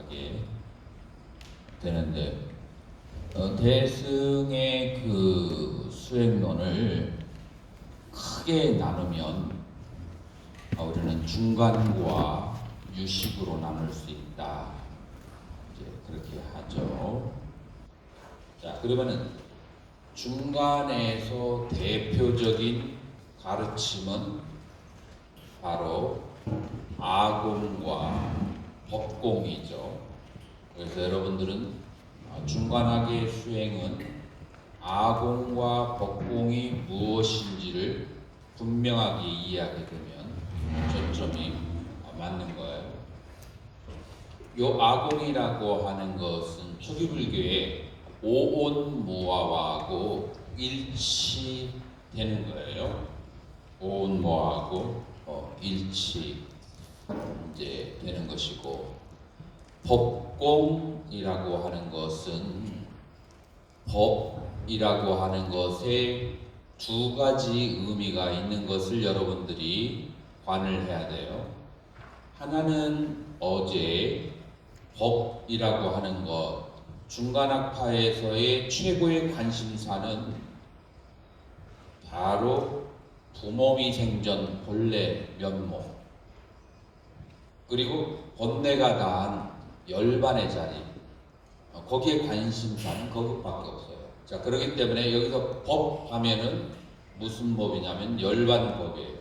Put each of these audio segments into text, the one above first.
하게 되는데 대승의 그 수행론을 크게 나누면 우리는 중간과 유식으로 나눌 수 있다. 이제 그렇게 하죠. 자, 그러면은 중간에서 대표적인 가르침은 바로 아공과 법공이죠. 그래서 여러분들은 중간학의 수행은 아공과 법공이 무엇인지를 분명하게 이해하게 되면 초점이 맞는 거예요. 요 아공이라고 하는 것은 초기 불교의 오온무화하고 일치되는 거예요. 오온무화하고 일치 이제 되는 것이고, 법공이라고 하는 것은 법이라고 하는 것에 두 가지 의미가 있는 것을 여러분들이 관을 해야 돼요. 하나는 어제 법이라고 하는 것, 중간학파에서의 최고의 관심사는 바로 부모미생전 본래 면목, 그리고 번뇌가 다한 열반의 자리, 거기에 관심사는 거기밖에 없어요. 자, 그렇기 때문에 여기서 법 하면은 무슨 법이냐면 열반법이에요.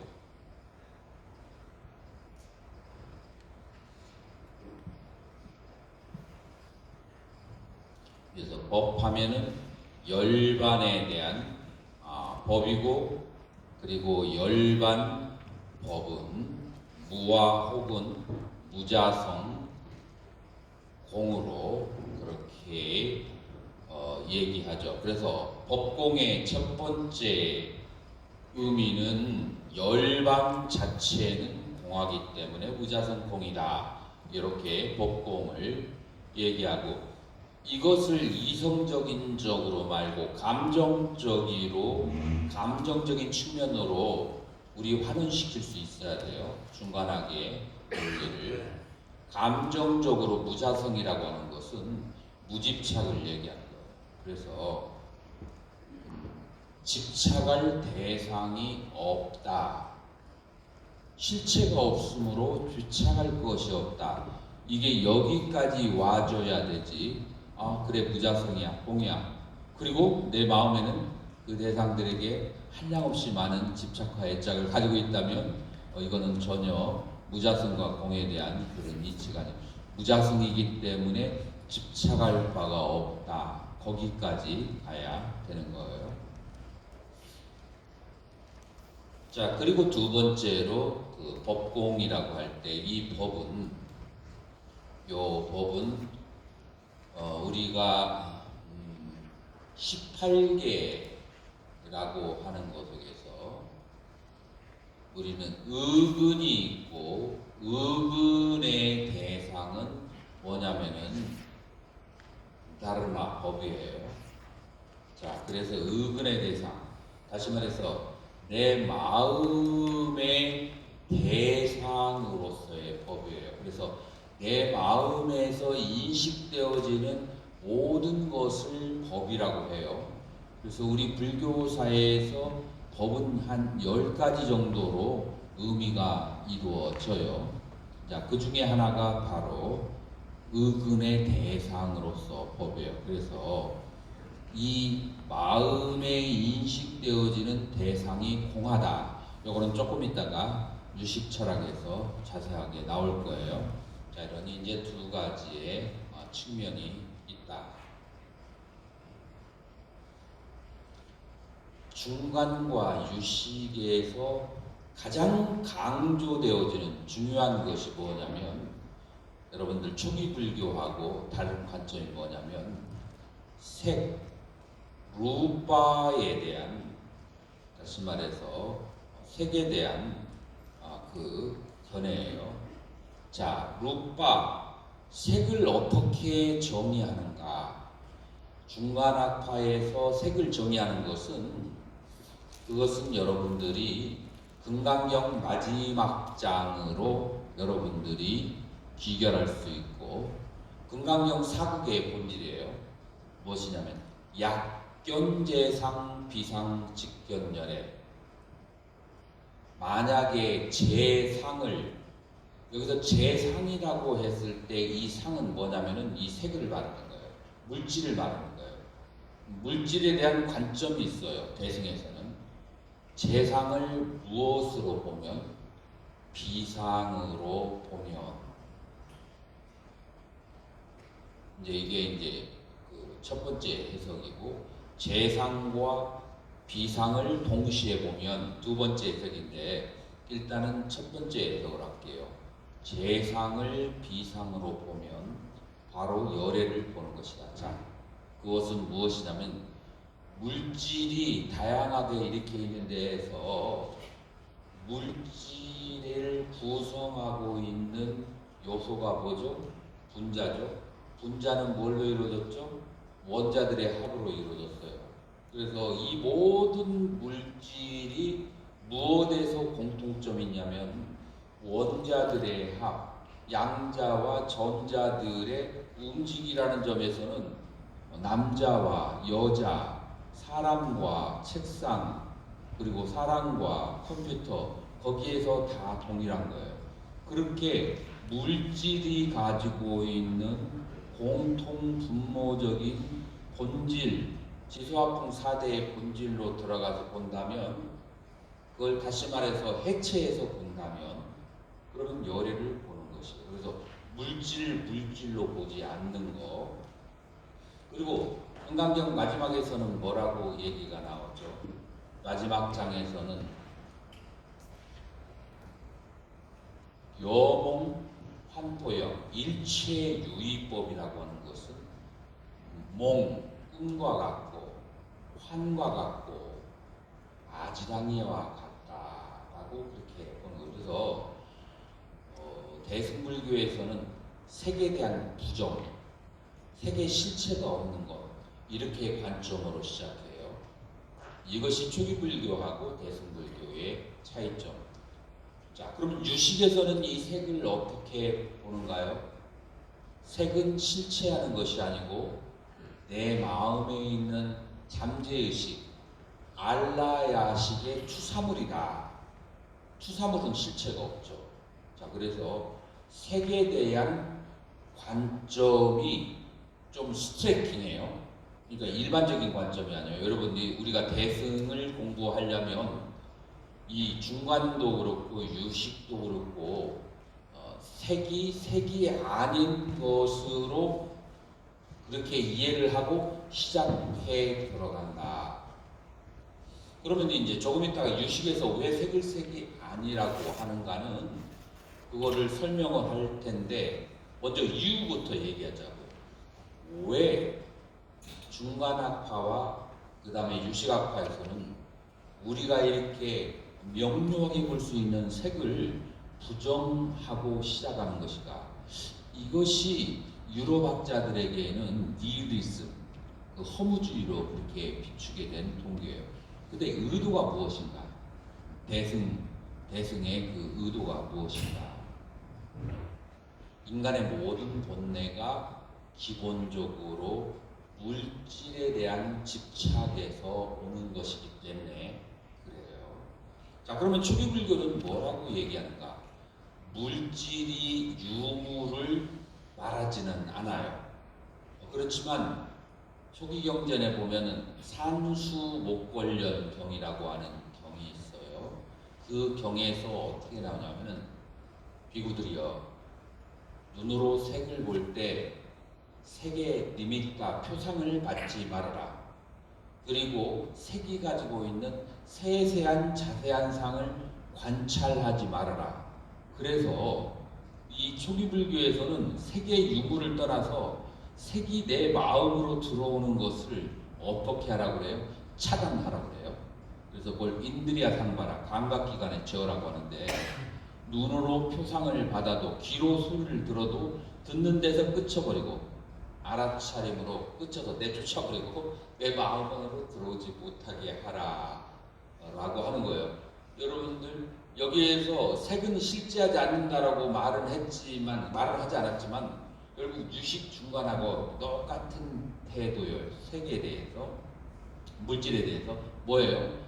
그래서 법 하면은 열반에 대한 법이고, 그리고 열반 법은 무와 혹은 무자성 공으로 그렇게 얘기하죠. 그래서 법공의 첫 번째 의미는 열반 자체는 공하기 때문에 무자성 공이다, 이렇게 법공을 얘기하고, 이것을 이성적인 적으로 말고 감정적인 측면으로 우리 활용시킬 수 있어야 돼요. 중간하게 논리를 감정적으로 무자성이라고 하는 것은 무집착을 얘기하는 거예요. 그래서 집착할 대상이 없다, 실체가 없으므로 집착할 것이 없다, 이게 여기까지 와줘야 되지. 그래, 무자성이야, 공이야. 그리고 내 마음에는 그 대상들에게 한량없이 많은 집착과 애착을 가지고 있다면 이거는 전혀 무자성과 공에 대한 그런 이치가 아니에요. 무자성이기 때문에 집착할 바가 없다, 거기까지 가야 되는 거예요. 자, 그리고 두 번째로 그 법공이라고 할 때 이 법은 우리가 18개라고 하는 것 속에서 우리는 의근이 있고, 의근의 대상은 뭐냐면은 다르마 법이에요. 자, 그래서 의근의 대상, 다시 말해서 내 마음의 대상으로서의 법이에요. 그래서 내 마음에서 인식되어지는 모든 것을 법이라고 해요. 그래서 우리 불교사에서 법은 한 10가지 정도로 의미가 이루어져요. 자, 그 중에 하나가 바로 의근의 대상으로서 법이에요. 그래서 이 마음에 인식되어지는 대상이 공하다, 요거는 조금 있다가 유식철학에서 자세하게 나올 거예요. 자, 이러니 이제 두 가지의 측면이 있다. 중간과 유식에서 가장 강조되어지는 중요한 것이 뭐냐면, 여러분들 초기 불교하고 다른 관점이 뭐냐면 색, 루파에 대한, 다시 말해서 색에 대한 그 견해예요. 자, 루파, 색을 어떻게 정의하는가? 중간학파에서 색을 정의하는 그것은 여러분들이 금강경 마지막 장으로 여러분들이 귀결할 수 있고, 금강경 사국의 본질이에요. 무엇이냐면 약견재상 비상 직견열애. 만약에 재상을, 여기서 재상이라고 했을 때 이 상은 뭐냐면은 이 색을 말하는 거예요. 물질을 말하는 거예요. 물질에 대한 관점이 있어요. 대승에서는 재상을 무엇으로 보면, 비상으로 보면, 이제 이게 이제 그 첫 번째 해석이고, 재상과 비상을 동시에 보면 두 번째 해석인데, 일단은 첫 번째 해석을 할게요. 재상을 비상으로 보면 바로 열애를 보는 것이다. 자, 그것은 무엇이냐면 물질이 다양하게 이렇게 있는 데에서 물질을 구성하고 있는 요소가 뭐죠? 분자죠. 분자는 뭘로 이루어졌죠? 원자들의 합으로 이루어졌어요. 그래서 이 모든 물질이 무엇에서 공통점이 있냐면 원자들의 합, 양자와 전자들의 움직이라는 점에서는 남자와 여자, 사람과 책상, 그리고 사람과 컴퓨터, 거기에서 다 동일한 거예요. 그렇게 물질이 가지고 있는 공통 분모적인 본질, 지수화풍 4대의 본질로 들어가서 본다면, 그걸 다시 말해서 해체해서 본다면, 그러면 열애를 보는 것이에요. 그래서 물질로 보지 않는 거. 그리고 금강경 마지막에서는 뭐라고 얘기가 나오죠? 마지막 장에서는 여몽 환토형 일체유의법이라고 하는 것은 몽, 꿈과 같고 환과 같고 아지랑이와 같다라고 그렇게 보는 거예요. 그래서 대승불교에서는 색에 대한 부정, 색의 실체가 없는 것, 이렇게 관점으로 시작해요. 이것이 초기불교하고 대승불교의 차이점. 자, 그럼 유식에서는 이 색을 어떻게 보는가요? 색은 실체하는 것이 아니고 내 마음에 있는 잠재의식, 알라야식의 추사물이다. 추사물은 실체가 없죠. 자, 그래서 색에 대한 관점이 좀 스트레킹해요. 그러니까 일반적인 관점이 아니에요. 여러분이 우리가 대승을 공부하려면 이 중관도 그렇고 유식도 그렇고 색이 아닌 것으로 그렇게 이해를 하고 시작해 들어간다. 그러면 이제 조금 있다가 유식에서 왜 색이 아니라고 하는가는 그거를 설명을 할 텐데, 먼저 이유부터 얘기하자고요. 왜 중간학파와 그 다음에 유식학파에서는 우리가 이렇게 명료하게 볼 수 있는 색을 부정하고 시작하는 것인가? 이것이 유럽학자들에게는 니히리즘, 그 허무주의로 그렇게 비추게 된 동기예요. 근데 의도가 무엇인가? 대승의 그 의도가 무엇인가? 인간의 모든 본뇌가 기본적으로 물질에 대한 집착에서 오는 것이기 때문에 그래요. 자, 그러면 초기불교는 뭐라고 얘기하는가? 물질이 유무를 말하지는 않아요. 그렇지만 초기경전에 보면은 산수목걸련경이라고 하는 경이 있어요. 그 경에서 어떻게 나오냐면은 비구들이요, 눈으로 색을 볼 때 색의 리밋과 표상을 받지 말아라. 그리고 색이 가지고 있는 세세한 자세한 상을 관찰하지 말아라. 그래서 이 초기불교에서는 색의 유무를 떠나서 색이 내 마음으로 들어오는 것을 어떻게 하라고 그래요? 차단하라고 그래요. 그래서 그걸 인드리아 상바라, 감각기관의 제어라고 하는데, 눈으로 표상을 받아도 귀로 소리를 들어도 듣는 데서 그쳐버리고 알아차림으로 그쳐서 내쫓아버리고 내 마음으로 들어오지 못하게 하라 라고 하는 거예요. 여러분들 여기에서 색은 실제하지 않는다라고 말을 하지 않았지만, 결국 유식 중간하고 똑같은 태도예요. 색에 대해서, 물질에 대해서 뭐예요?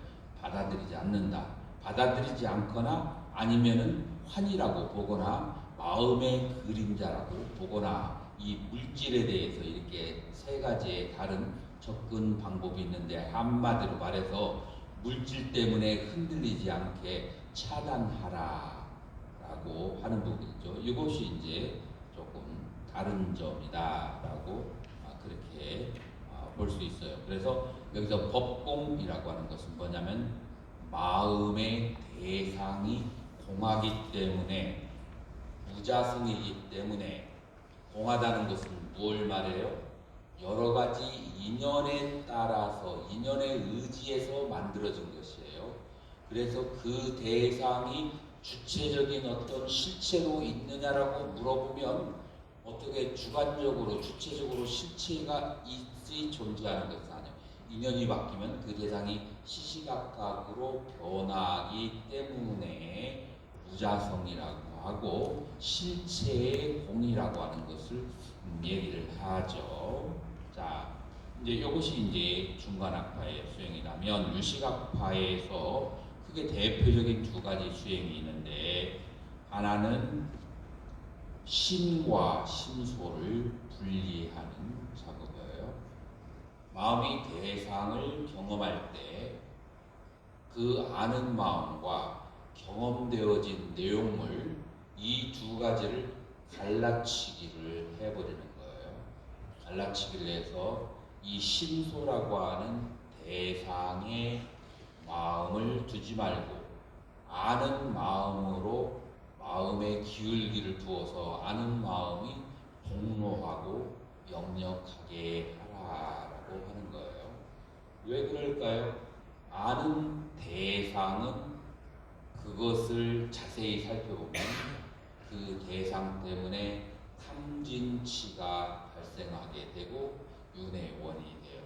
받아들이지 않는다. 받아들이지 않거나 아니면은 환이라고 보거나 마음의 그림자라고 보거나 이 물질에 대해서 이렇게 세 가지의 다른 접근 방법이 있는데 한마디로 말해서 물질 때문에 흔들리지 않게 차단하라 라고 하는 부분이죠. 이것이 이제 조금 다른 점이다라고 그렇게 볼 수 있어요. 그래서 여기서 법공이라고 하는 것은 뭐냐면 마음의 대상이 공하기 때문에 무자성이기 때문에 공하다는 것은 뭘 말해요? 여러 가지 인연에 따라서 인연에 의지해서 만들어진 것이에요. 그래서 그 대상이 주체적인 어떤 실체로 있느냐라고 물어보면 어떻게 주관적으로 주체적으로 실체가 있이 존재하는 것은 아니에요. 인연이 바뀌면 그 대상이 시시각각으로 변하기 때문에 무자성이라고 하고 실체의 공이라고 하는 것을 얘기를 하죠. 자, 이제 이것이 이제 중간학파의 수행이라면 유식학파에서 크게 대표적인 두 가지 수행이 있는데 하나는 심과 심소를 분리하는 작업이에요. 마음이 대상을 경험할 때 그 아는 마음과 경험되어진 내용물 이 두 가지를 갈라치기를 해버리는 거예요. 갈라치기를 해서 이 심소라고 하는 대상의 마음을 두지 말고 아는 마음으로 마음의 기울기를 두어서 아는 마음이 공로하고 역력하게 하라라고 하는 거예요. 왜 그럴까요? 아는 대상은 그것을 자세히 살펴보면 그 대상 때문에 탐진치가 발생하게 되고 윤의 원인이 돼요.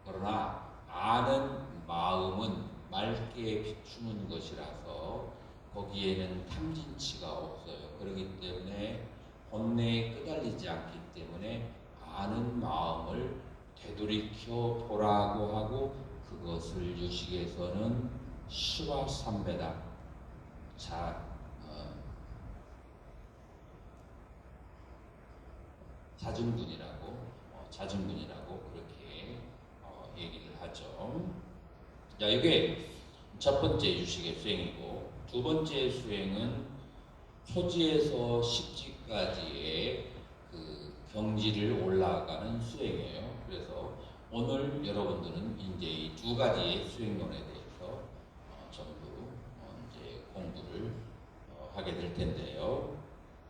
그러나 아는 마음은 맑게 비추는 것이라서 거기에는 탐진치가 없어요. 그렇기 때문에 번뇌에 끄달리지 않기 때문에 아는 마음을 되돌이켜 보라고 하고 그것을 유식에서는 시와삼배다 자증분이라고 그렇게 얘기를 하죠. 자, 이게 첫 번째 유식의 수행이고 두 번째 수행은 초지에서 십지까지의 그 경지를 올라가는 수행이에요. 그래서 오늘 여러분들은 이제 이 두 가지의 수행론에 대해서 전부 이제 공부를 하게 될 텐데요.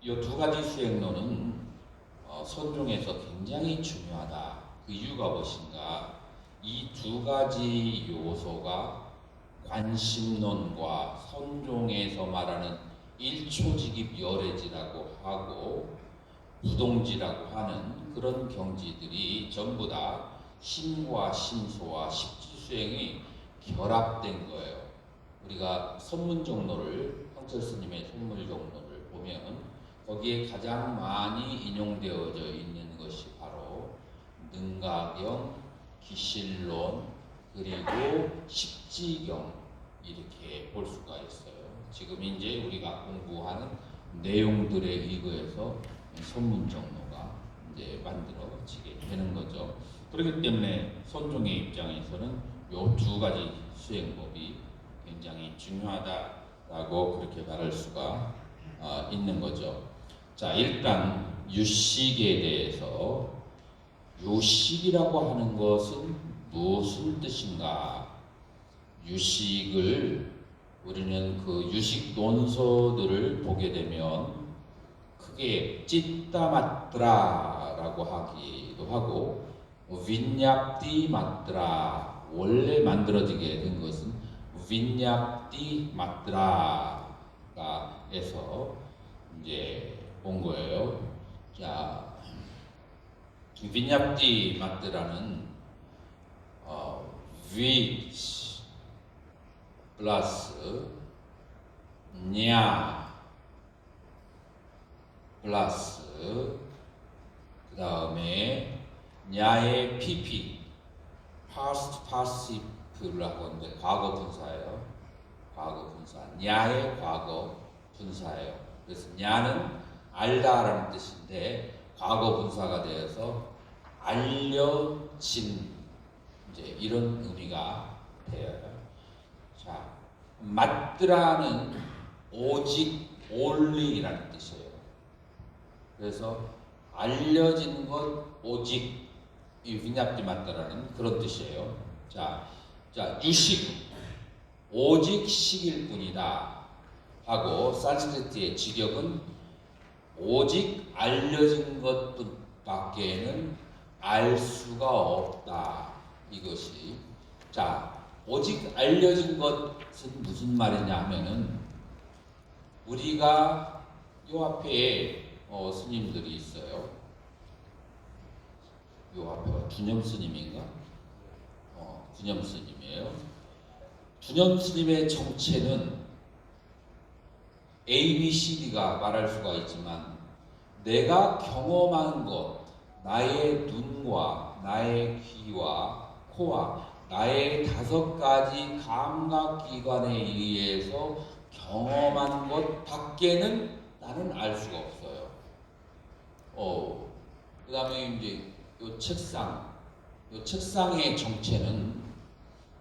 이 두 가지 수행론은 선종에서 굉장히 중요하다. 그 이유가 무엇인가? 이 두 가지 요소가 관심론과 선종에서 말하는 일초직입 열애지라고 하고 부동지라고 하는 그런 경지들이 전부 다 심과 심소와 십지수행이 결합된 거예요. 우리가 선문종로를 황철 스님의 선문종로를 보면 거기에 가장 많이 인용되어져 있는 것이 바로 능가경, 기실론, 그리고 십지경 이렇게 볼 수가 있어요. 지금 이제 우리가 공부하는 내용들에 의거해서 선문종로가 이제 만들어지게 되는 거죠. 그렇기 때문에 선종의 입장에서는 이 두 가지 수행법이 굉장히 중요하다라고 그렇게 말할 수가 있는 거죠. 자, 일단 유식에 대해서 유식이라고 하는 것은 무슨 뜻인가? 유식을 우리는 그 유식 논서들을 보게 되면 크게 찌따마트라라고 하기도 하고 윈얍디 마트라 원래 만들어지게 된 것은 윈얍디 마트라가 에서 이제 온 거예요. 자, 윈얍디 마트라는 which 플러스 냐 플러스 다음에 냐의 PP, past participe라고 하는데 과거 분사예요. 과거 분사. 냐의 과거 분사예요. 그래서 냐는 알다라는 뜻인데 과거 분사가 되어서 알려진 이제 이런 의미가 돼요. 자, 마트라는 오직 only라는 뜻이에요. 그래서 알려진 것 오직 이 빈납디 마트라는 그런 뜻이에요. 자, 유식 오직 식일 뿐이다 하고 산스크리트의 직역은 오직 알려진 것밖에는 알 수가 없다. 이것이 자 오직 알려진 것은 무슨 말이냐 하면은 우리가 요 앞에 스님들이 있어요. 요 앞에가 두념 스님인가? 두념 스님이에요. 두념 스님의 정체는 A, B, C, D가 말할 수가 있지만 내가 경험한 것, 나의 눈과 나의 귀와 코와 나의 5가지 감각기관에 의해서 경험한 것 밖에는 나는 알 수가 없어요. 그 다음에 이제 요 책상의 정체는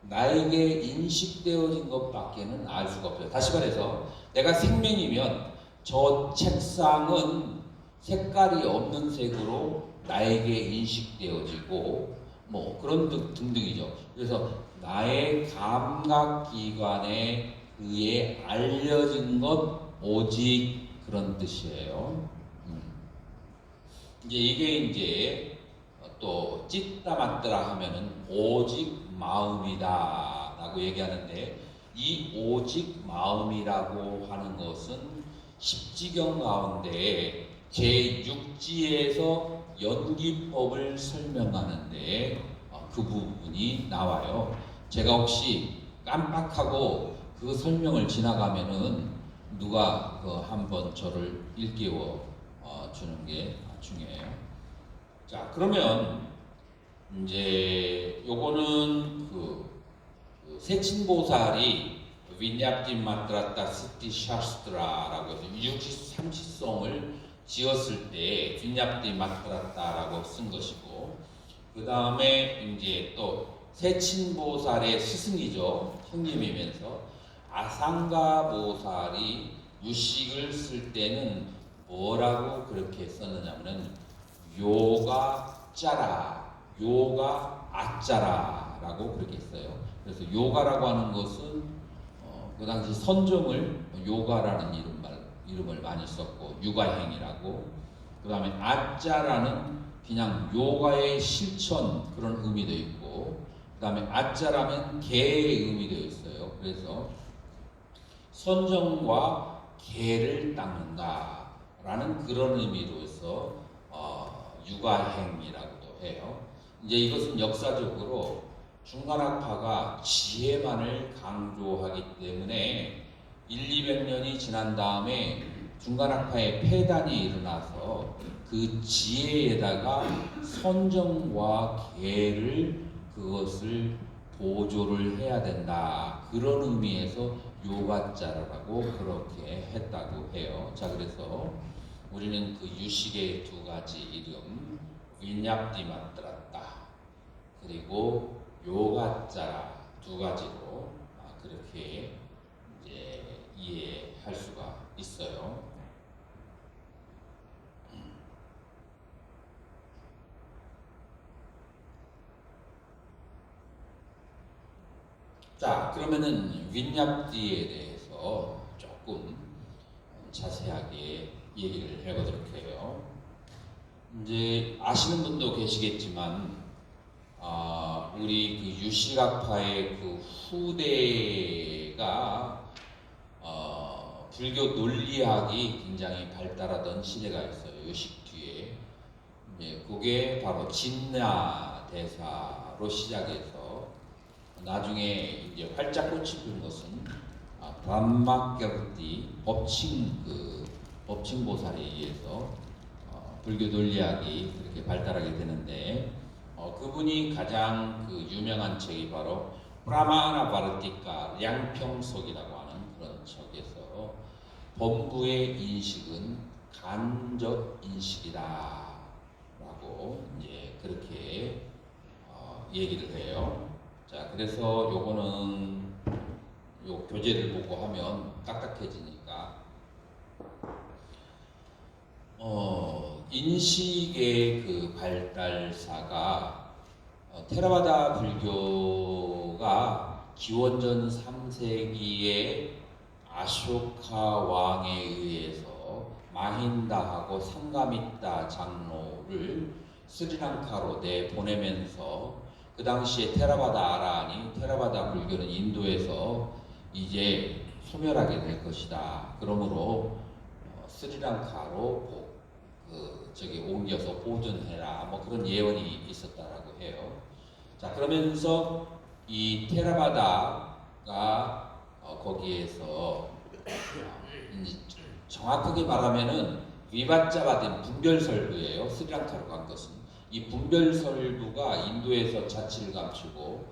나에게 인식되어진 것밖에는 알 수가 없어요. 다시 말해서 내가 생명이면 저 책상은 색깔이 없는 색으로 나에게 인식되어지고 뭐 그런 등등이죠. 그래서 나의 감각기관에 의해 알려진 것 오직 그런 뜻이에요. 이제 이게 이제 또 찢다 맞더라 하면은 오직 마음이다 라고 얘기하는데 이 오직 마음이라고 하는 것은 십지경 가운데 제6지에서 연기법을 설명하는데 그 부분이 나와요. 제가 혹시 깜빡하고 그 설명을 지나가면은 누가 한번 저를 일깨워 주는 게 중요해요. 자, 그러면 이제 요거는 세친보살이 위냐프티 마트라타 스티 샤스트라라고 해서 삼시성을 지었을 때 위냐프티 마트라타라고 쓴 것이고, 그 다음에 이제 또 세친보살의 스승이죠. 형님이면서 아상가 보살이 유식을 쓸 때는 뭐라고 그렇게 썼느냐면은 요가 짜라, 요가 아짜라라고 그렇게 했어요. 그래서 요가라고 하는 것은 그 당시 선정을 요가라는 이름을 많이 썼고 육아행이라고, 그 다음에 아짜라는 그냥 요가의 실천 그런 의미도 있고, 그 다음에 아짜라면 개의 의미도 있어요. 그래서 선정과 개를 닦는다라는 그런 의미로서 육아행이라고도 해요. 이제 이것은 역사적으로 중간학파가 지혜만을 강조하기 때문에 200년이 지난 다음에 중간학파의 폐단이 일어나서 그 지혜에다가 선정과 계를 그것을 보조를 해야 된다. 그런 의미에서 요가자라고 그렇게 했다고 해요. 자, 그래서 우리는 그 유식의 2가지 이름 위냐프티 마트라타 그리고 요가자 2가지로 그렇게 이제 이해할 수가 있어요. 자, 그러면은 위냐프티에 대해서 조금 자세하게 얘기를 해보도록 해요. 이제 아시는 분도 계시겠지만 우리 그 유식학파의 그 후대가 불교 논리학이 굉장히 발달하던 시대가 있어요. 유식 뒤에. 그게 바로 진나 대사로 시작해서 나중에 이제 활짝 꽃이 핀 것은 브람마결띠 법칭 보살에 의해서 불교 논리학이 그렇게 발달하게 되는데 그분이 가장 그 유명한 책이 바로 프라마나 바르티카 양평석이라고 하는 그런 책에서 범부의 인식은 간접 인식이다라고 이제 그렇게 얘기를 해요. 자, 그래서 요거는 요 교재를 보고 하면 딱딱해지니까 인식의 그 발달사가 테라바다 불교가 기원전 3세기에 아쇼카 왕에 의해서 마힌다하고 상가미타 장로를 스리랑카로 내보내면서 그 당시에 테라바다 아라하니 테라바다 불교는 인도에서 이제 소멸하게 될 것이다. 그러므로 스리랑카로 옮겨서 보존해라. 뭐 그런 예언이 있었다라고 해요. 자, 그러면서 이 테라바다가 거기에서 정확하게 말하면은 위바짜바된 분별설부예요. 스리랑카로 간 것은 이 분별설부가 인도에서 자치를 감추고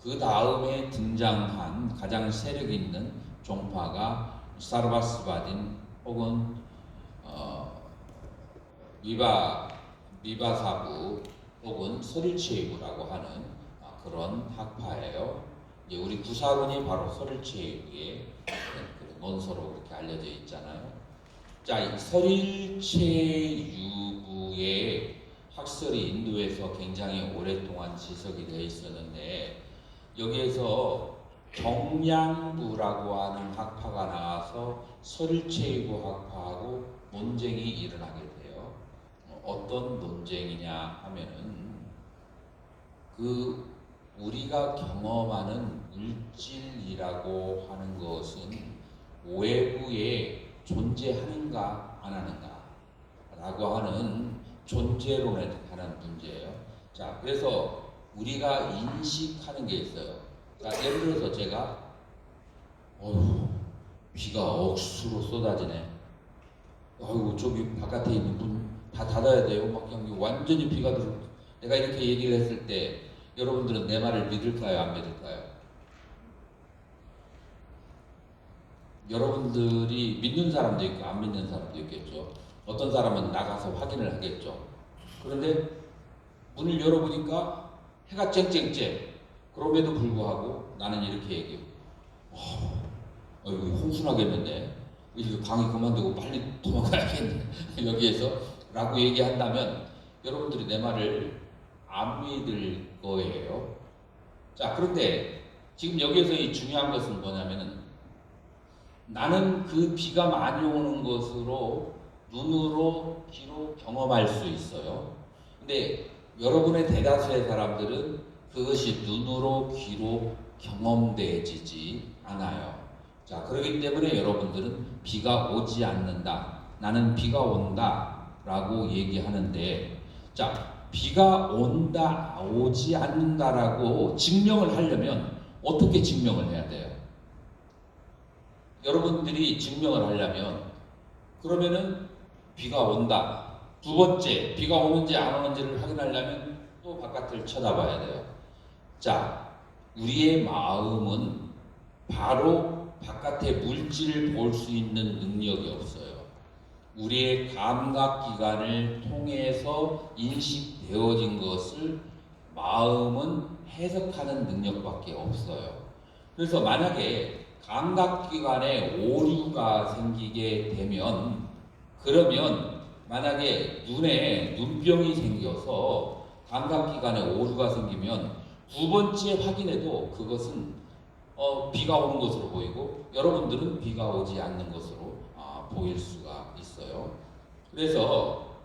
그 다음에 등장한 가장 세력 있는 종파가 사르바스바딘 혹은 미바사부 혹은 소릴체이부라고 하는 그런 학파예요. 이제 우리 구사론이 바로 소릴체이부의 논서로 그렇게 알려져 있잖아요. 자, 이 소릴체유부의 학설이 인도에서 굉장히 오랫동안 지속이 되어 있었는데 여기에서 정량부라고 하는 학파가 나와서 소릴체이부 학파하고 논쟁이 일어나게 돼요. 어떤 논쟁이냐 하면은 우리가 경험하는 물질이라고 하는 것은 외부에 존재하는가 안 하는가 라고 하는 존재론에 관한 문제예요. 자, 그래서 우리가 인식하는 게 있어요. 자, 예를 들어서 제가 비가 억수로 쏟아지네. 아이고, 저기 바깥에 있는 문 다 닫아야 돼요. 막 그냥 완전히 비가 들어. 내가 이렇게 얘기를 했을 때 여러분들은 내 말을 믿을까요? 안 믿을까요? 여러분들이 믿는 사람도 있고 안 믿는 사람도 있겠죠. 어떤 사람은 나가서 확인을 하겠죠. 그런데 문을 열어보니까 해가 쨍쨍쨍. 그럼에도 불구하고 나는 이렇게 얘기해요. 이거 홍순하겠는데 이거 강의 그만두고 빨리 도망가야겠네. 여기에서 라고 얘기한다면 여러분들이 내 말을 안 믿을 거예요. 자, 그런데 지금 여기에서 이 중요한 것은 뭐냐면은 나는 그 비가 많이 오는 것으로 눈으로 귀로 경험할 수 있어요. 근데 여러분의 대다수의 사람들은 그것이 눈으로 귀로 경험되지지 않아요. 자, 그렇기 때문에 여러분들은 비가 오지 않는다. 나는 비가 온다. 라고 얘기하는데, 자, 비가 온다, 오지 않는다라고 증명을 하려면 어떻게 증명을 해야 돼요? 여러분들이 증명을 하려면 그러면은 비가 온다. 두 번째, 비가 오는지 안 오는지를 확인하려면 또 바깥을 쳐다봐야 돼요. 자, 우리의 마음은 바로 바깥의 물질을 볼 수 있는 능력이 없어요. 우리의 감각기관을 통해서 인식되어진 것을 마음은 해석하는 능력밖에 없어요. 그래서 만약에 감각기관에 오류가 생기게 되면 그러면 만약에 눈에 눈병이 생겨서 감각기관에 오류가 생기면 두 번째 확인해도 그것은 비가 오는 것으로 보이고 여러분들은 비가 오지 않는 것으로 보일 수가 있어요. 그래서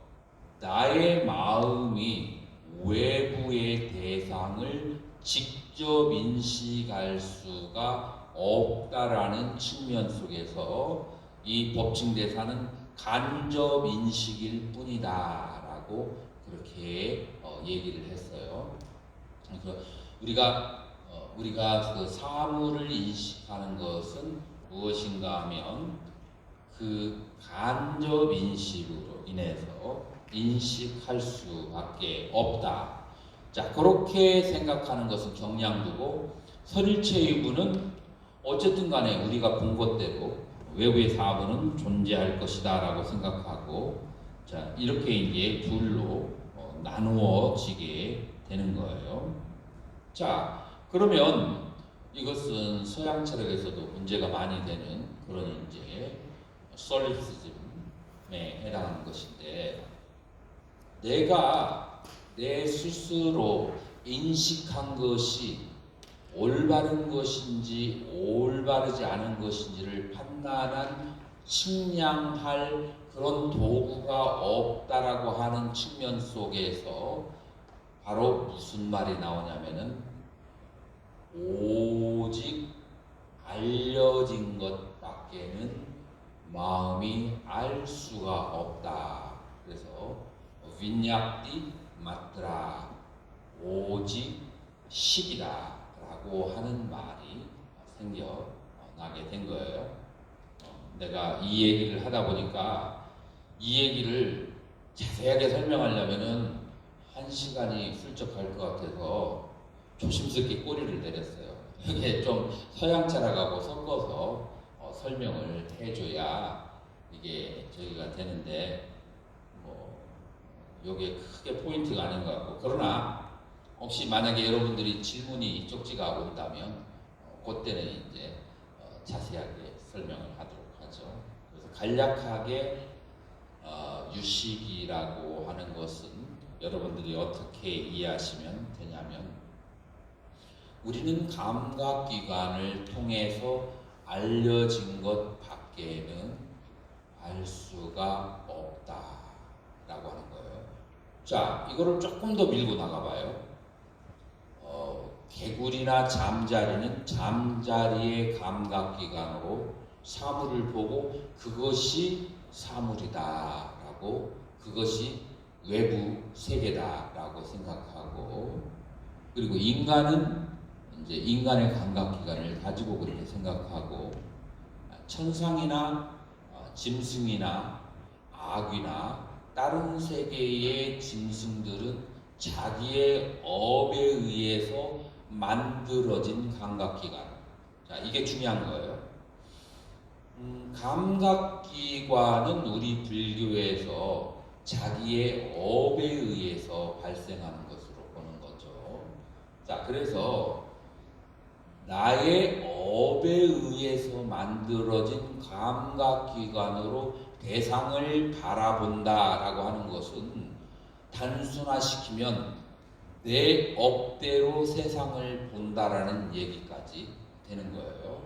나의 마음이 외부의 대상을 직접 인식할 수가 없다라는 측면 속에서 이 법칙 대사는 간접 인식일 뿐이다라고 그렇게 얘기를 했어요. 그래서 우리가 그 사물을 인식하는 것은 무엇인가 하면 그 간접 인식으로 인해서 인식할 수밖에 없다. 자, 그렇게 생각하는 것은 경량두고, 설일체의 부는 어쨌든 간에 우리가 본 것대로 외부의 사부는 존재할 것이다 라고 생각하고, 자, 이렇게 이제 둘로 나누어지게 되는 거예요. 자, 그러면 이것은 서양 철학에서도 문제가 많이 되는 그런 이제 솔리시즘에 해당하는 것인데, 내가 내 스스로 인식한 것이 올바른 것인지 올바르지 않은 것인지를 판단한 측량할 그런 도구가 없다라고 하는 측면 속에서 바로 무슨 말이 나오냐면은 오직 알려진 것밖에는 마음이 알 수가 없다. 그래서 윈약디 마트라, 오직 식이다 라고 하는 말이 생겨나게 된 거예요. 내가 이 얘기를 하다 보니까 이 얘기를 자세하게 설명하려면은 1시간이 훌쩍 갈 것 같아서 조심스럽게 꼬리를 내렸어요. 이게 좀 서양 철학하고 섞어서 설명을 해줘야 이게 저기가 되는데, 뭐 요게 크게 포인트가 아닌 것 같고, 그러나 혹시 만약에 여러분들이 질문이 쪽지가 온다면 그때는 이제 자세하게 설명을 하도록 하죠. 그래서 간략하게 유식이라고 하는 것은 여러분들이 어떻게 이해하시면 되냐면, 우리는 감각기관을 통해서 알려진 것 밖에는 알 수가 없다라고 하는 거예요. 자, 이거를 조금 더 밀고 나가봐요. 개구리나 잠자리는 잠자리의 감각기관으로 사물을 보고 그것이 사물이다라고, 그것이 외부 세계다라고 생각하고, 그리고 인간은 이제 인간의 감각기관을 가지고 그렇게 생각하고, 천상이나 짐승이나 아귀나 다른 세계의 짐승들은 자기의 업에 의해서 만들어진 감각기관. 자, 이게 중요한 거예요. 감각기관은 우리 불교에서 자기의 업에 의해서 발생하는 것으로 보는 거죠. 자, 그래서 나의 업에 의해서 만들어진 감각기관으로 대상을 바라본다라고 하는 것은 단순화시키면 내 업대로 세상을 본다라는 얘기까지 되는 거예요.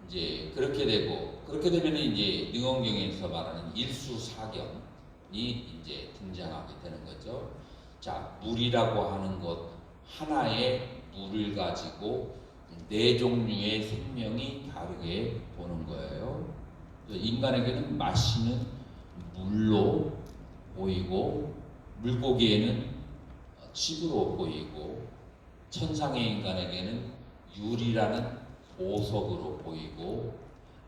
이제 그렇게 되면 이제 능엄경에서 말하는 일수사견이 이제 등장하게 되는 거죠. 자, 물이라고 하는 것 하나의 물을 가지고 네 종류의 생명이 다르게 보는 거예요. 인간에게는 마시는 물로 보이고, 물고기에는 칩으로 보이고, 천상의 인간에게는 유리라는 보석으로 보이고,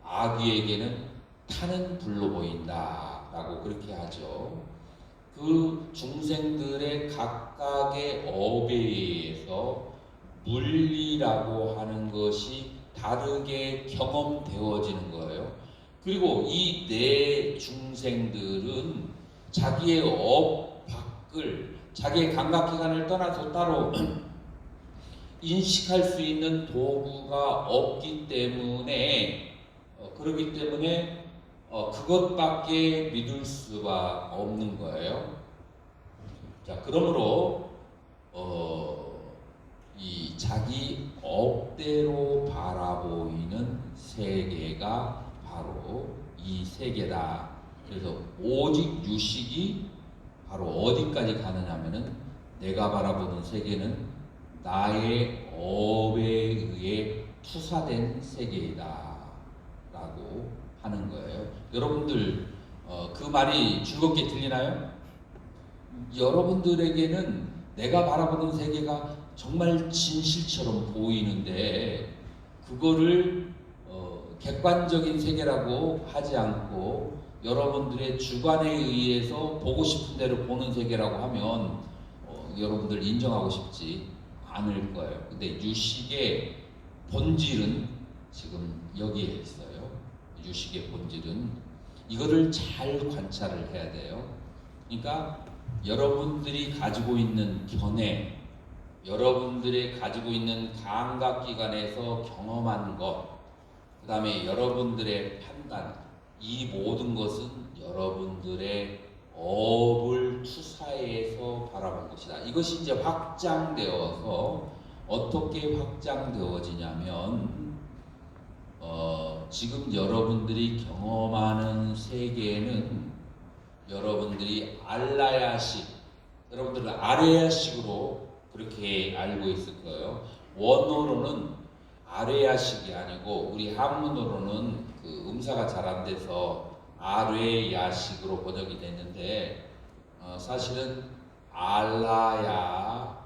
아귀에게는 타는 불로 보인다라고 그렇게 하죠. 그 중생들의 각각의 업에 의해서 물리라고 하는 것이 다르게 경험되어지는 거예요. 그리고 이 네 중생들은 자기의 업 밖을, 자기의 감각기관을 떠나서 따로 인식할 수 있는 도구가 없기 때문에, 그렇기 때문에 그것밖에 믿을 수가 없는 거예요. 자, 그러므로 이 자기 업대로 바라보이는 세계가 바로 이 세계다. 그래서 오직 유식이 바로 어디까지 가느냐면은, 내가 바라보는 세계는 나의 업에 의해 투사된 세계이다 라고 하는 거예요. 여러분들 그 말이 즐겁게 들리나요? 여러분들에게는 내가 바라보는 세계가 정말 진실처럼 보이는데, 그거를 객관적인 세계라고 하지 않고 여러분들의 주관에 의해서 보고 싶은 대로 보는 세계라고 하면 여러분들 인정하고 싶지 않을 거예요. 근데 유식의 본질은 지금 여기에 있어요. 유식의 본질은 이거를 잘 관찰을 해야 돼요. 그러니까 여러분들이 가지고 있는 견해, 여러분들이 가지고 있는 감각기관에서 경험한 것, 그 다음에 여러분들의 판단, 이 모든 것은 여러분들의 업을 투사해서 바라본 것이다. 이것이 이제 확장되어서 어떻게 확장되어지냐면 지금 여러분들이 경험하는 세계에는 여러분들이 알라야식, 여러분들은 아레야식으로 그렇게 알고 있을 거예요. 원어로는 아레야식이 아니고 우리 한문어로는 그 음사가 잘 안 돼서 아레야식으로 번역이 됐는데 사실은 알라야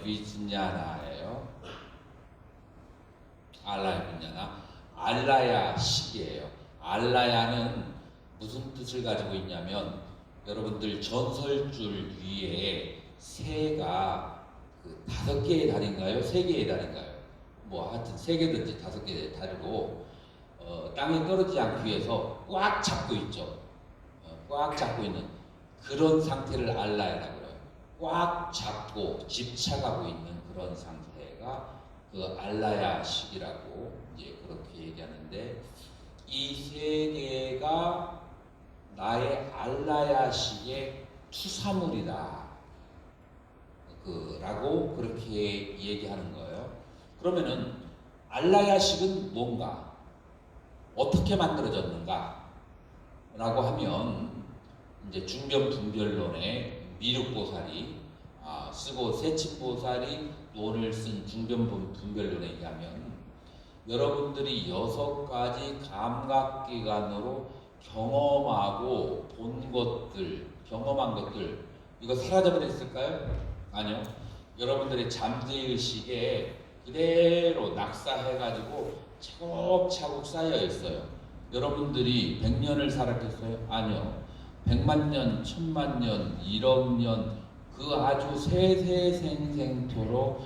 비즈냐나예요. 알라야 비즈냐나, 알라야식이에요. 알라야는 무슨 뜻을 가지고 있냐면 여러분들 전설줄 위에 새가 그 5개의 다리인가요? 3개의 다리인가요? 뭐 하여튼 3개든지 5개의 다리로 땅에 떨어지지 않기 위해서 꽉 잡고 있죠. 꽉 잡고 있는 그런 상태를 알라야라고 해요. 꽉 잡고 집착하고 있는 그런 상태가 그 알라야식이라고 이제 그렇게 얘기하는데, 이 세계가 나의 알라야식의 투사물이다 라고 그렇게 얘기하는 거예요. 그러면은 알라야식은 뭔가, 어떻게 만들어졌는가 라고 하면 이제 중변분별론의 미륵보살이 쓰고 세친보살이 논을 쓴 중변분별론에 의하면 여러분들이 6가지 감각기관으로 경험하고 본 것들, 경험한 것들, 이거 사라져버렸을까요? 아니요. 여러분들의 잠재의식에 그대로 낙사해가지고 차곡차곡 쌓여 있어요. 여러분들이 100년을 살았겠어요? 아니요. 100만 년, 1000만 년, 1억 년, 그 아주 세세생생토록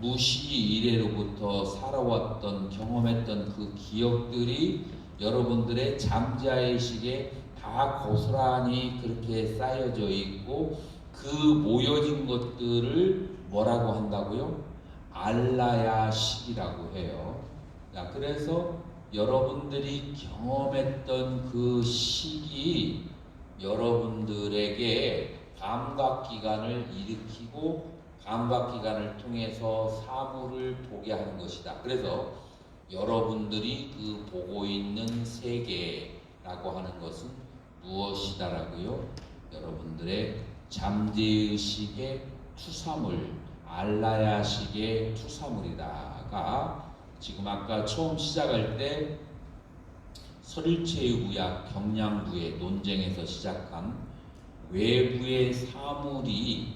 무시 이래로부터 살아왔던, 경험했던 그 기억들이 여러분들의 잠재의식에 다 고스란히 그렇게 쌓여져 있고, 그 모여진 것들을 뭐라고 한다고요? 알라야식이라고 해요. 자, 그래서 여러분들이 경험했던 그 식이 여러분들에게 감각기관을 일으키고 감각기관을 통해서 사물을 보게 하는 것이다. 그래서 여러분들이 그 보고 있는 세계라고 하는 것은 무엇이다라고요? 여러분들의 잠재의식의 투사물, 알라야식의 투사물이다가 지금 아까 처음 시작할 때 설일체의구약 경량부의 논쟁에서 시작한 외부의 사물이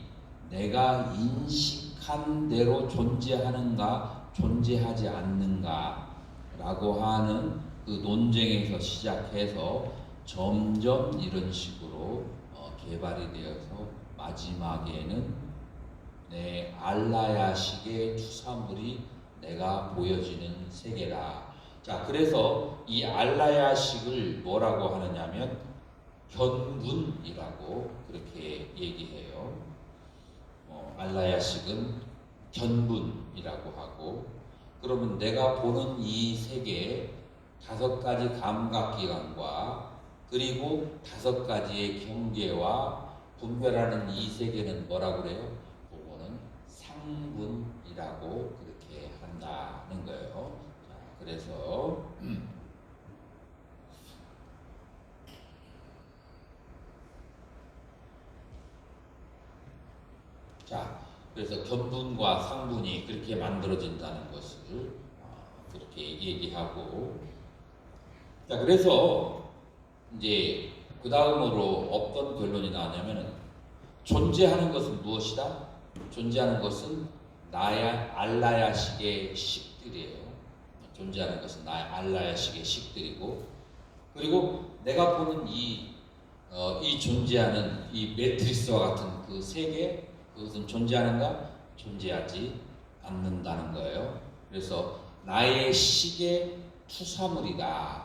내가 인식한 대로 존재하는가 존재하지 않는가 라고 하는 그 논쟁에서 시작해서 점점 이런 식으로 개발이 되어서 마지막에는 내 알라야식의 투사물이 내가 보여지는 세계다. 자, 그래서 이 알라야식을 뭐라고 하느냐면 견분이라고 그렇게 얘기해요. 알라야식은 견분이라고 하고, 그러면 내가 보는 이 세계 5가지 감각기관과 그리고 5가지의 경계와 분별하는 이 세계는 뭐라고 그래요? 그거는 상분이라고 그렇게 한다는 거예요. 자, 그래서 자, 그래서 견분과 상분이 그렇게 만들어진다는 것을 그렇게 얘기하고, 자, 그래서 이제 그 다음으로 어떤 결론이 나왔냐면 존재하는 것은 무엇이다? 존재하는 것은 나의 알라야식의 식들이에요. 존재하는 것은 나의 알라야식의 식들이고, 그리고 내가 보는 이 존재하는 이 매트리스와 같은 그 세계, 그것은 존재하는가? 존재하지 않는다는 거예요. 그래서 나의 시계 투사물이다.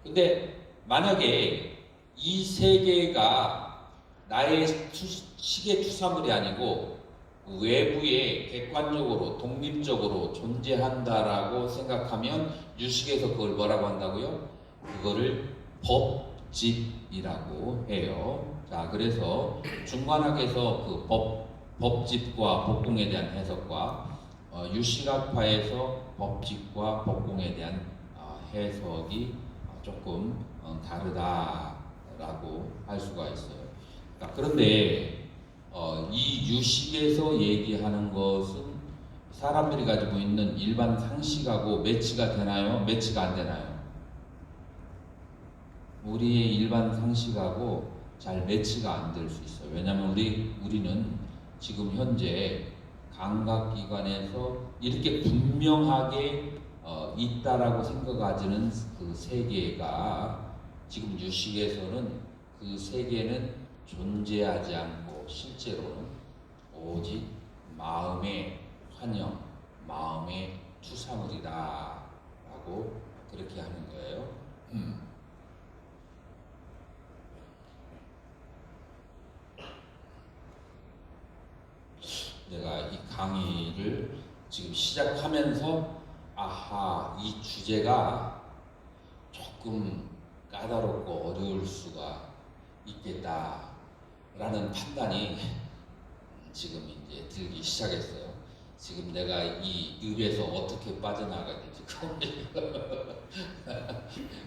근데 만약에 이 세계가 나의 시계 투사물이 아니고 외부에 객관적으로 독립적으로 존재한다라고 생각하면 유식에서 그걸 뭐라고 한다고요? 그거를 법집이라고 해요. 자, 그래서 중관학에서 그 법집과 법공에 대한 해석과 유식학파에서 법집과 법공에 대한 해석이 조금 다르다라고 할 수가 있어요. 자, 그런데 이 유식에서 얘기하는 것은 사람들이 가지고 있는 일반 상식하고 매치가 되나요? 매치가 안 되나요? 우리의 일반 상식하고 잘 매치가 안 될 수 있어요. 왜냐하면 우리는 지금 현재 감각기관에서 이렇게 분명하게 있다라고 생각하지는 그 세계가 지금 유식에서는 그 세계는 존재하지 않고 실제로는 오직 마음의 환영, 마음의 투사물이다라고 그렇게 하는 거예요. 내가 이 강의를 지금 시작하면서 아하, 이 주제가 조금 까다롭고 어려울 수가 있겠다라는 판단이 지금 이제 들기 시작했어요. 지금 내가 이 읍에서 어떻게 빠져나가야 될지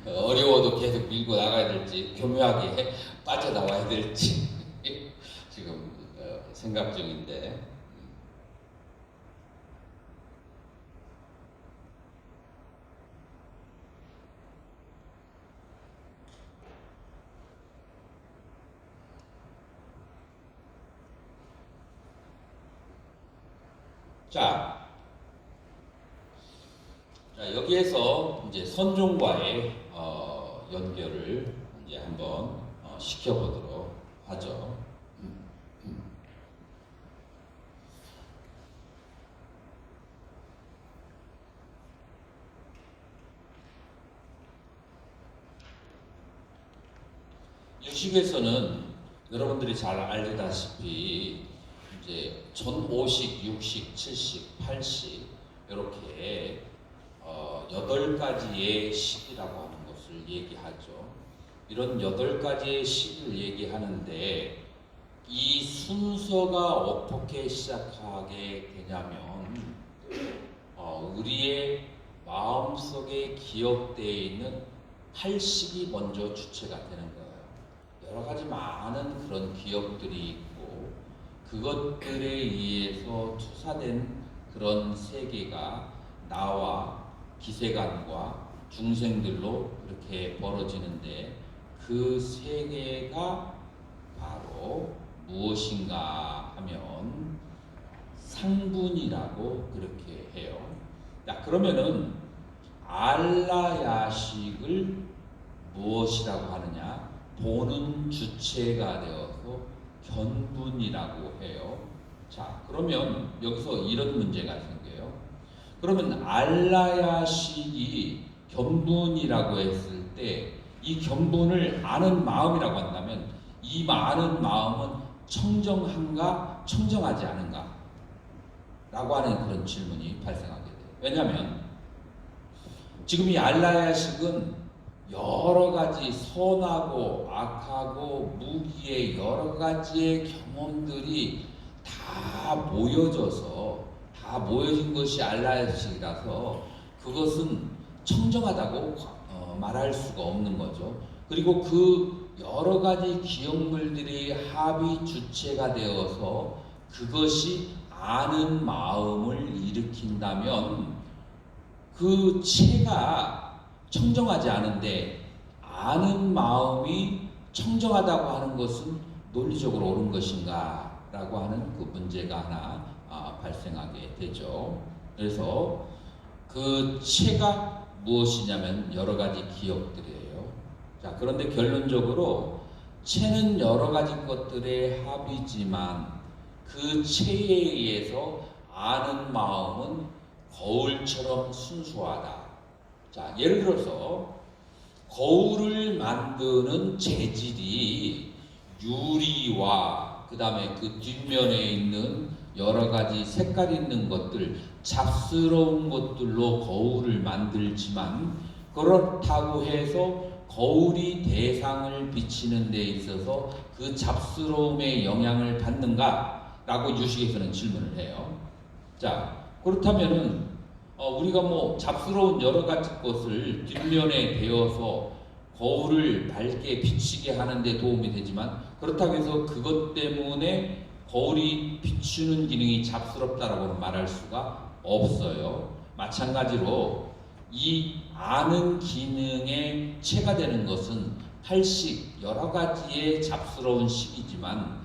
어려워도 계속 밀고 나가야 될지 교묘하게 빠져나와야 될지 지금 생각 중인데 자, 여기에서 이제 선종과의 연결을 이제 한번 시켜보도록 하죠. 유식에서는 여러분들이 잘 알다시피 이제 전오식, 육식, 칠식, 팔식 이렇게 8가지의 식이라고 하는 것을 얘기하죠. 이런 8가지의 식을 얘기하는데 이 순서가 어떻게 시작하게 되냐면 우리의 마음속에 기억되어 있는 8식이 먼저 주체가 되는 거예요. 여러 가지 많은 그런 기억들이 있고 그것들에 의해서 투사된 그런 세계가 나와 기세간과 중생들로 이렇게 벌어지는데 그 세계가 바로 무엇인가 하면 상분이라고 그렇게 해요. 자, 그러면은 알라야식을 무엇이라고 하느냐? 보는 주체가 되어서 견분이라고 해요. 자, 그러면 여기서 이런 문제가 생겨요. 그러면 알라야식이 견분이라고 했을 때 이 견분을 아는 마음이라고 한다면 이 아는 마음은 청정한가 청정하지 않은가 라고 하는 그런 질문이 발생하게 돼요. 왜냐하면 지금 이 알라야식은 여러 가지 선하고 악하고 무기의 여러 가지의 경험들이 다 모여진 것이 알라야식이라서 그것은 청정하다고 말할 수가 없는 거죠. 그리고 그 여러 가지 기억물들이 합이 주체가 되어서 그것이 아는 마음을 일으킨다면 그 체가 청정하지 않은데 아는 마음이 청정하다고 하는 것은 논리적으로 옳은 것인가 라고 하는 그 문제가 하나 발생하게 되죠. 그래서 그 체가 무엇이냐면 여러 가지 기억들이에요. 자, 그런데 결론적으로 체는 여러 가지 것들의 합이지만 그 체에 의해서 아는 마음은 거울처럼 순수하다. 자, 예를 들어서 거울을 만드는 재질이 유리와 그 다음에 그 뒷면에 있는 여러 가지 색깔 있는 것들, 잡스러운 것들로 거울을 만들지만 그렇다고 해서 거울이 대상을 비치는 데 있어서 그 잡스러움의 영향을 받는가? 라고 유식에서는 질문을 해요. 자, 그렇다면은 우리가 뭐 잡스러운 여러 가지 것을 뒷면에 대어서 거울을 밝게 비치게 하는데 도움이 되지만 그렇다고 해서 그것 때문에 거울이 비추는 기능이 잡스럽다라고는 말할 수가 없어요. 마찬가지로 이 아는 기능에 체가 되는 것은 팔식 여러 가지의 잡스러운 식이지만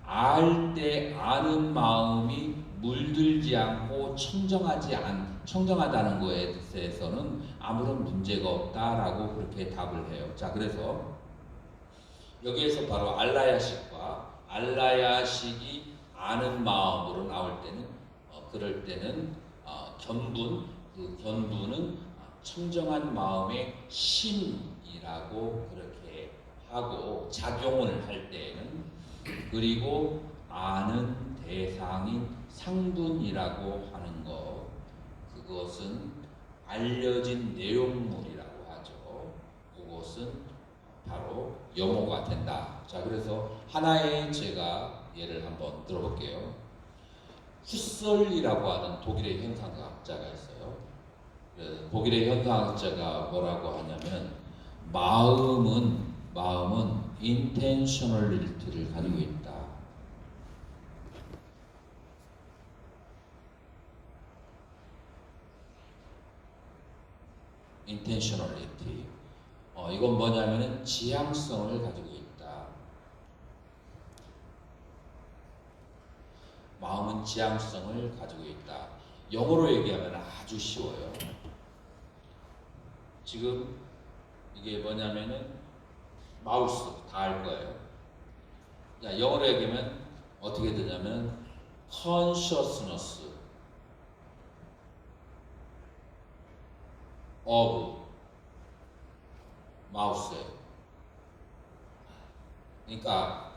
알 때 아는 마음이 물들지 않고 청정하다는 것에 대해서는 아무런 문제가 없다라고 그렇게 답을 해요. 자, 그래서 여기에서 바로 알라야식과 알라야식이 아는 마음으로 나올 때는 그럴 때는 견분, 그 견분은 청정한 마음의 심이라고 그렇게 하고 작용을 할 때는 그리고 아는 대상인 상분이라고 하는 것 그것은 알려진 내용물이라고 하죠. 그것은 바로 영어가 된다. 자, 그래서 하나의 제가 예를 한번 들어볼게요. 후설이라고 하는 독일의 현상학자가 있어요. 독일의 현상학자가 뭐라고 하냐면 마음은 intentionality를 가지고 있다. intentionality. 이건 뭐냐면은 지향성을 가지고 있다. 마음은 지향성을 가지고 있다. 영어로 얘기하면 아주 쉬워요. 지금 이게 뭐냐면은 마우스 다 알 거예요. 자, 영어로 얘기하면 어떻게 되냐면 consciousness of 마우스예요. 그러니까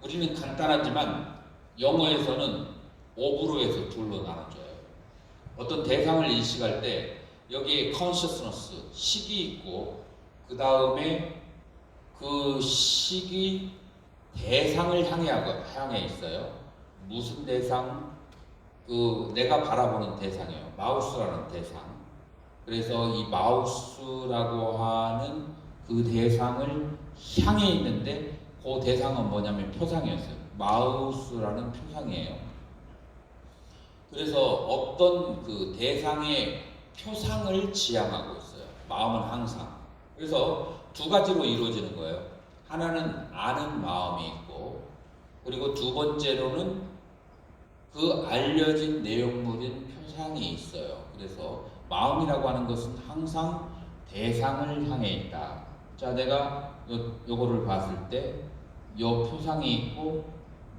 우리는 간단하지만 영어에서는 of로 해서 둘로 나눠줘요. 어떤 대상을 인식할 때 여기에 consciousness 식이 있고 그 다음에 그 식이 대상을 향해 있어요. 무슨 대상? 그 내가 바라보는 대상이에요. 마우스라는 대상. 그래서 이 마우스라고 하는 그 대상을 향해 있는데 그 대상은 뭐냐면 표상이었어요. 마우스라는 표상이에요. 그래서 어떤 그 대상의 표상을 지향하고 있어요. 마음은 항상. 그래서 두 가지로 이루어지는 거예요. 하나는 아는 마음이 있고 그리고 두 번째로는 그 알려진 내용물인 표상이 있어요. 그래서 마음이라고 하는 것은 항상 대상을 향해 있다. 자, 내가 요거를 봤을 때 요 표상이 있고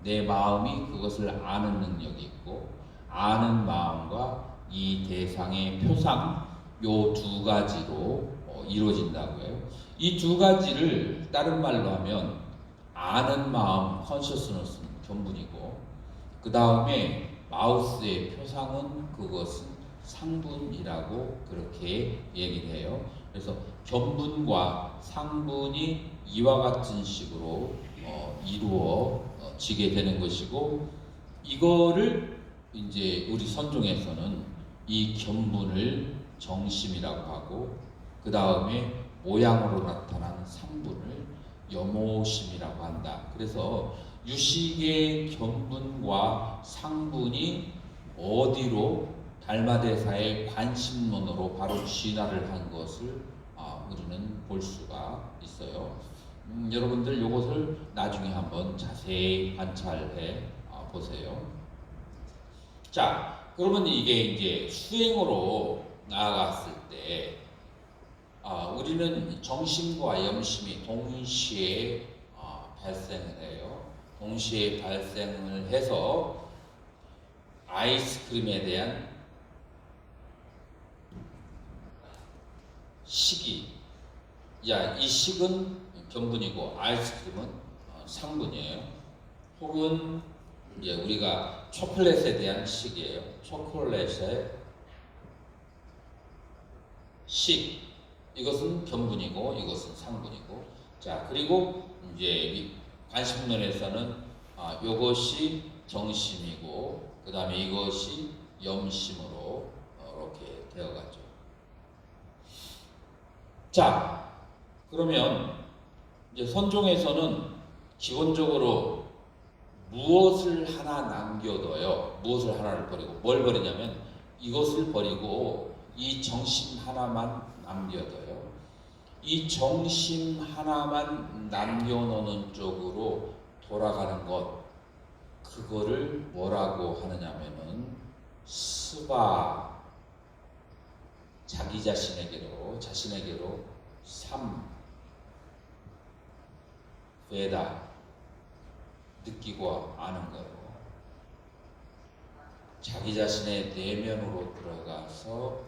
내 마음이 그것을 아는 능력이 있고 아는 마음과 이 대상의 표상 요 두 가지로 이루어진다고 해요. 이 두 가지를 다른 말로 하면 아는 마음, consciousness는 견분이고 그 다음에 마우스의 표상은 그것은 상분이라고 그렇게 얘기를 해요. 그래서 견분과 상분이 이와 같은 식으로 이루어지게 되는 것이고 이거를 이제 우리 선종에서는 이 견분을 정심이라고 하고 그 다음에 모양으로 나타난 상분을 염오심이라고 한다. 그래서 유식의 견분과 상분이 어디로 달마대사의 관심론으로 바로 진화를 한 것을 우리는 볼 수가 있어요. 여러분들 이것을 나중에 한번 자세히 관찰해 보세요. 자, 그러면 이게 이제 수행으로 나아갔을 때 우리는 정심과 염심이 동시에 발생을 해요. 동시에 발생을 해서 아이스크림에 대한 식이, 이 식은 견분이고 아이스크림은 상분이에요. 혹은 이제 우리가 초콜릿에 대한 식이에요. 초콜릿의 식, 이것은 견분이고 이것은 상분이고. 자, 그리고 이제 관심론에서는 이것이 정심이고 그 다음에 이것이 염심으로 이렇게 되어가죠. 자, 그러면 이제 선종에서는 기본적으로 무엇을 하나 남겨둬요. 무엇을 하나를 버리고, 뭘 버리냐면 이것을 버리고 이 정심 하나만 남겨둬요. 이 정심 하나만 남겨놓는 쪽으로 돌아가는 것, 그거를 뭐라고 하느냐면은 스바, 자기 자신에게로 삶, 베다, 느끼고 아는 거예요. 자기 자신의 내면으로 들어가서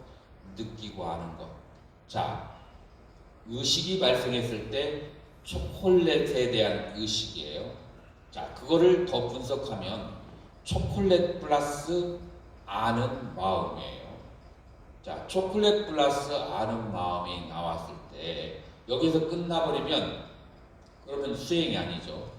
느끼고 아는 것. 자, 의식이 발생했을 때 초콜릿에 대한 의식이에요. 자, 그거를 더 분석하면 초콜릿 플러스 아는 마음이에요. 자, 초콜릿 플러스 아는 마음이 나왔을 때 여기서 끝나버리면 그러면 수행이 아니죠.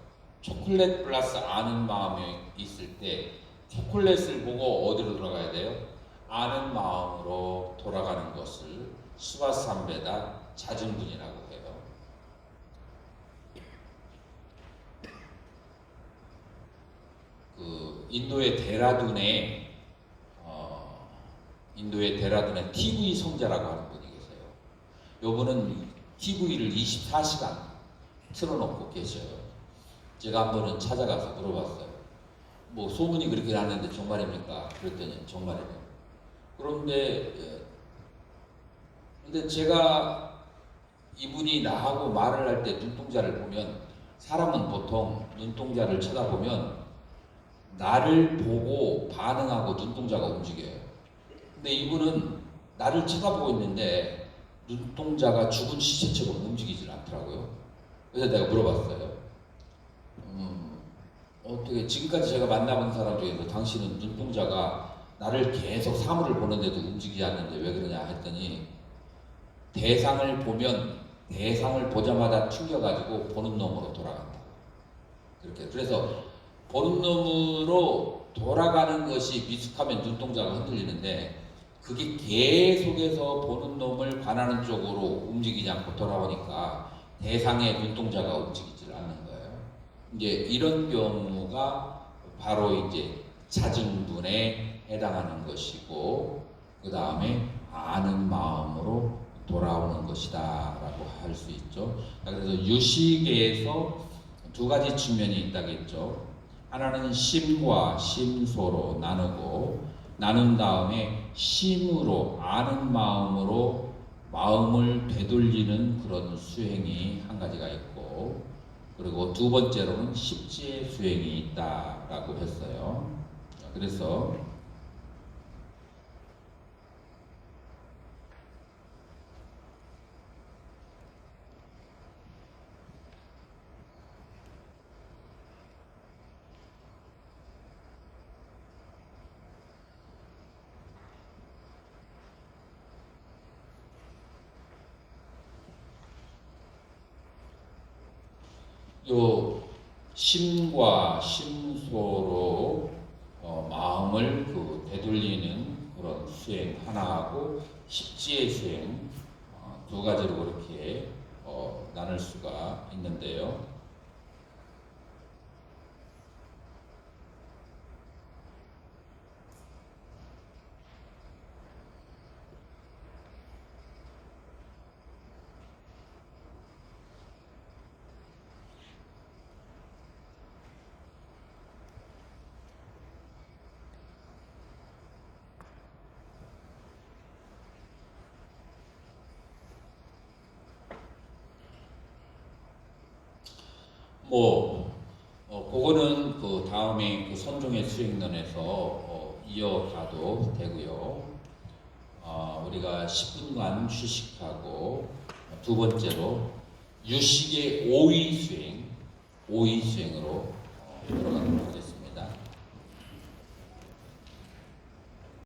초콜릿 플러스 아는 마음이 있을 때 초콜릿을 보고 어디로 돌아가야 돼요? 아는 마음으로 돌아가는 것을 수바삼베다 자증분이라고 해요. 그 인도의 데라둔에 TV 성자라고 하는 분이 계세요. 요분은 TV를 24시간 틀어놓고 계셔요. 제가 한 번은 찾아가서 물어봤어요. 뭐 소문이 그렇게 나는데 정말입니까? 그랬더니 정말이에요. 그런데 제가 이분이 나하고 말을 할 때 눈동자를 보면, 사람은 보통 눈동자를 쳐다보면 나를 보고 반응하고 눈동자가 움직여요. 근데 이분은 나를 쳐다보고 있는데 눈동자가 죽은 시체처럼 움직이질 않더라고요. 그래서 내가 물어봤어요. 어떻게 지금까지 제가 만나본 사람 중에서 당신은 눈동자가 나를 계속 사물을 보는데도 움직이지 않는데 왜 그러냐 했더니, 대상을 보면 대상을 보자마자 튕겨가지고 보는 놈으로 돌아간다. 그렇게. 그래서 보는 놈으로 돌아가는 것이 미숙하면 눈동자가 흔들리는데, 그게 계속해서 보는 놈을 관하는 쪽으로 움직이지 않고 돌아오니까 대상의 눈동자가 움직이질 않는 거예요. 이제 이런 경우가 바로 이제 자증분에 해당하는 것이고, 그 다음에 아는 마음으로 돌아오는 것이다 라고 할 수 있죠. 그래서 유식에서 두 가지 측면이 있다겠죠. 하나는 심과 심소로 나눈 다음에 심으로, 아는 마음으로 마음을 되돌리는 그런 수행이 한 가지가 있고, 그리고 두 번째로는 십지의 수행이 있다라고 했어요. 그래서 요 심과 심소로 마음을 되돌리는 그런 수행 하나하고 십지의 수행 두 가지로 그렇게 나눌 수가 있는데요. 그거는 그 다음에 그 선종의 수행론에서 이어가도 되고요. 우리가 10분간 휴식하고 두 번째로 유식의 오의 수행으로 들어가도록 하겠습니다.